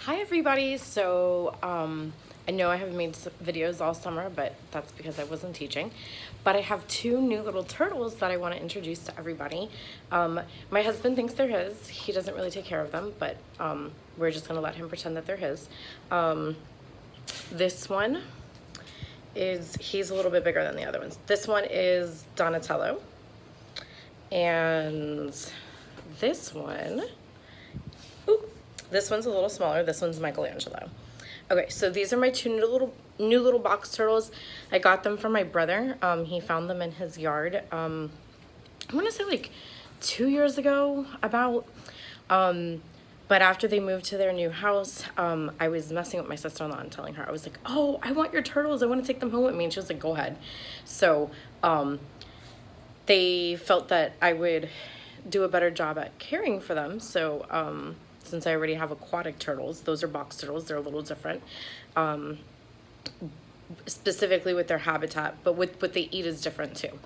Hi everybody. I know I haven't made videos all summer, but that's because I wasn't teaching. But I have two new little turtles that I want to introduce to everybody. My husband thinks they're his. He doesn't really take care of them, but we're just gonna let him pretend that they're his. This one he's a little bit bigger than the other ones. This one is Donatello, and this one this one's a little smaller. This one's Michelangelo. Okay, so these are my two new little box turtles. I got them from my brother. He found them in his yard. I want to say like 2 years ago, about. But after they moved to their new house, I was messing with my sister-in-law and telling her, I was like, "Oh, I want your turtles. I want to take them home with me." And she was like, "Go ahead." So they felt that I would do a better job at caring for them. So since I already have aquatic turtles, those are box turtles. They're a little different, specifically with their habitat, but with what they eat is different too.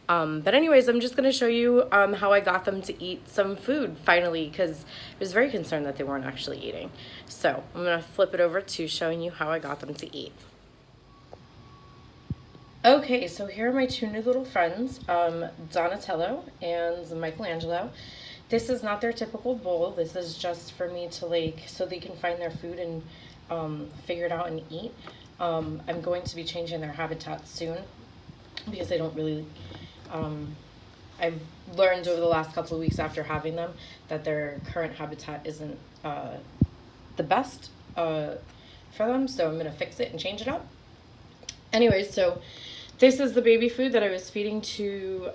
But anyways, I'm just going to show you how I got them to eat some food finally, because I was very concerned that they weren't actually eating. So I'm going to flip it over to showing you how I got them to eat. Okay, so here are my two new little friends, Donatello and Michelangelo. This is not their typical bowl. This is just for me to so they can find their food and figure it out and eat. I'm going to be changing their habitat soon because they don't really, I've learned over the last couple of weeks after having them that their current habitat isn't the best for them. So I'm going to fix it and change it up. Anyways, so this is the baby food that I was feeding to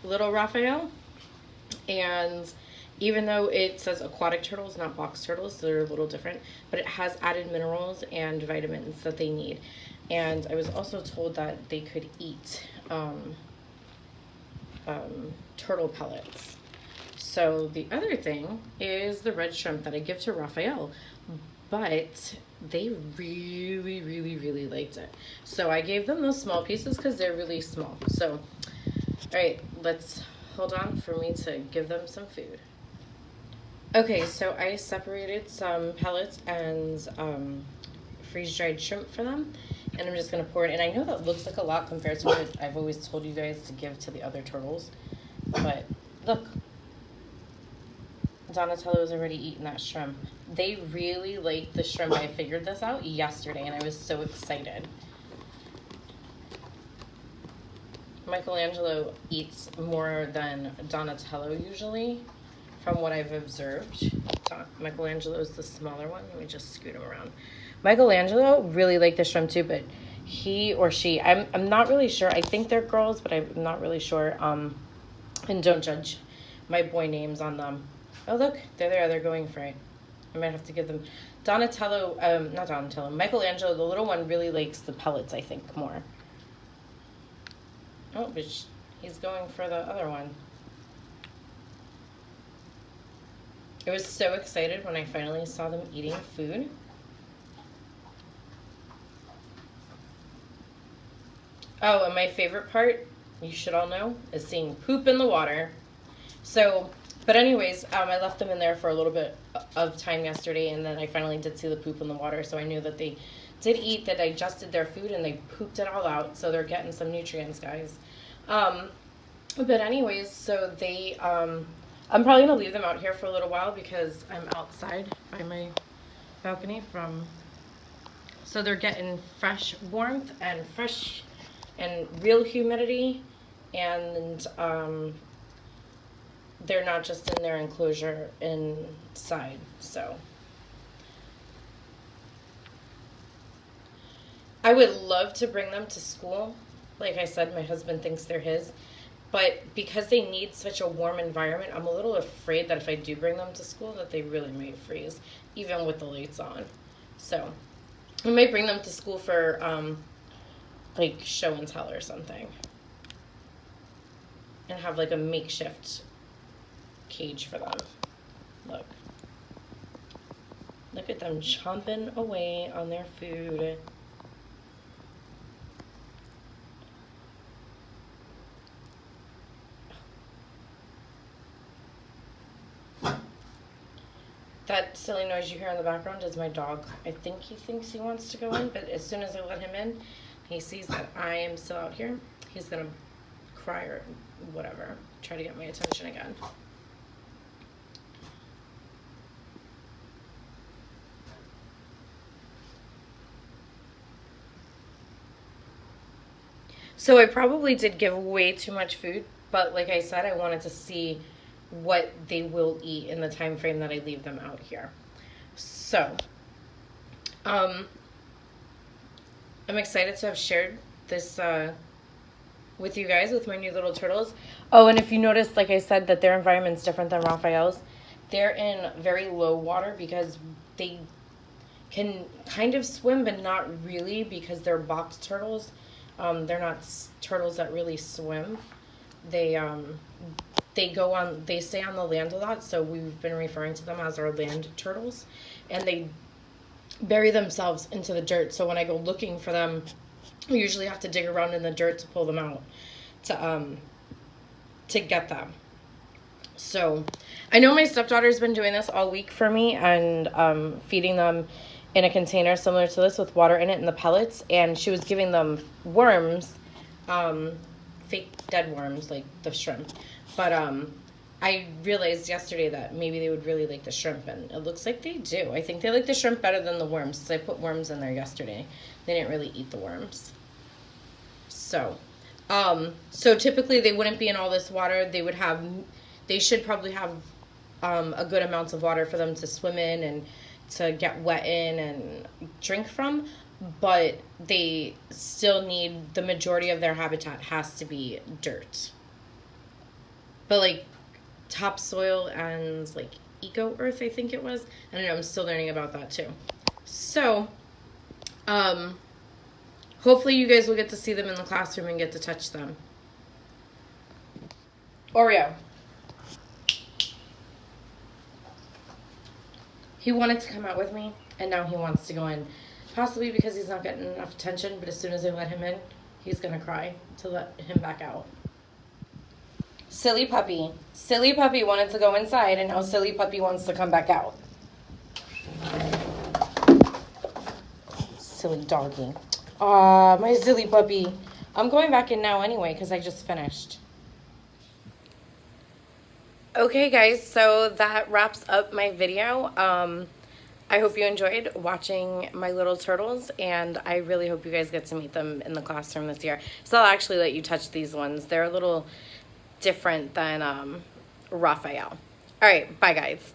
little Raphael. And even though it says aquatic turtles, not box turtles, they're a little different, but it has added minerals and vitamins that they need. And I was also told that they could eat turtle pellets. So the other thing is the red shrimp that I give to Raphael, but they really liked it. So I gave them those small pieces because they're really small. So, all right, let's hold on for me to give them some food. Okay, so I separated some pellets and freeze-dried shrimp for them, and I'm just gonna pour it. And I know that looks like a lot compared to what I've always told you guys to give to the other turtles, but look, Donatello's already eaten that shrimp. They really liked the shrimp. I figured this out yesterday, and I was so excited. Michelangelo eats more than Donatello usually, from what I've observed. Michelangelo is the smaller one. Let me just scoot him around. Michelangelo really liked the shrimp too, but he or she, I'm not really sure. I think they're girls, but I'm not really sure. And don't judge my boy names on them. Oh, look, they're there. They're going for it. I might have to give them. Donatello, not Donatello, Michelangelo, the little one, really likes the pellets, I think, more. Oh, but he's going for the other one. I was so excited when I finally saw them eating food. Oh, and my favorite part, you should all know, is seeing poop in the water. So, but anyways, I left them in there for a little bit of time yesterday, and then I finally did see the poop in the water, so I knew that they did eat, they digested their food, and they pooped it all out, so they're getting some nutrients, guys. But anyways, so they, I'm probably going to leave them out here for a little while because I'm outside by my balcony so they're getting fresh warmth and fresh and real humidity, and they're not just in their enclosure inside. So I would love to bring them to school. Like I said, my husband thinks they're his, but because they need such a warm environment, I'm a little afraid that if I do bring them to school that they really might freeze, even with the lights on. So I might bring them to school for like show and tell or something, and have like a makeshift cage for them. Look at them chomping away on their food. That silly noise you hear in the background is my dog. I think he thinks he wants to go in, but as soon as I let him in, he sees that I am still out here. He's gonna cry or whatever, try to get my attention again. So I probably did give way too much food, but like I said, I wanted to see what they will eat in the time frame that I leave them out here. So, I'm excited to have shared this with you guys, with my new little turtles. Oh, and if you notice, like I said, that their environment's different than Raphael's. They're in very low water because they can kind of swim, but not really, because they're box turtles. They're not turtles that really swim. They stay on the land a lot, so we've been referring to them as our land turtles, and they bury themselves into the dirt. So when I go looking for them, we usually have to dig around in the dirt to pull them out to get them. So I know my stepdaughter's been doing this all week for me, and feeding them in a container similar to this with water in it and the pellets, and she was giving them worms, fake dead worms like the shrimp. But I realized yesterday that maybe they would really like the shrimp, and it looks like they do. I think they like the shrimp better than the worms, because I put worms in there yesterday. They didn't really eat the worms. So typically they wouldn't be in all this water. They should probably have a good amount of water for them to swim in and to get wet in and drink from, but they still need, the majority of their habitat has to be dirt. But like topsoil and like eco earth, I think it was. I don't know, I'm still learning about that too. So hopefully you guys will get to see them in the classroom and get to touch them. Oreo. He wanted to come out with me, and now he wants to go in. Possibly because he's not getting enough attention, but as soon as I let him in, he's going to cry to let him back out. Silly puppy. Silly puppy wanted to go inside, and now silly puppy wants to come back out. Silly doggy. Aw, my silly puppy. I'm going back in now anyway because I just finished. Okay guys, so that wraps up my video. I hope you enjoyed watching my little turtles, and I really hope you guys get to meet them in the classroom this year. So I'll actually let you touch these ones. They're a little different than Raphael. All right, bye guys.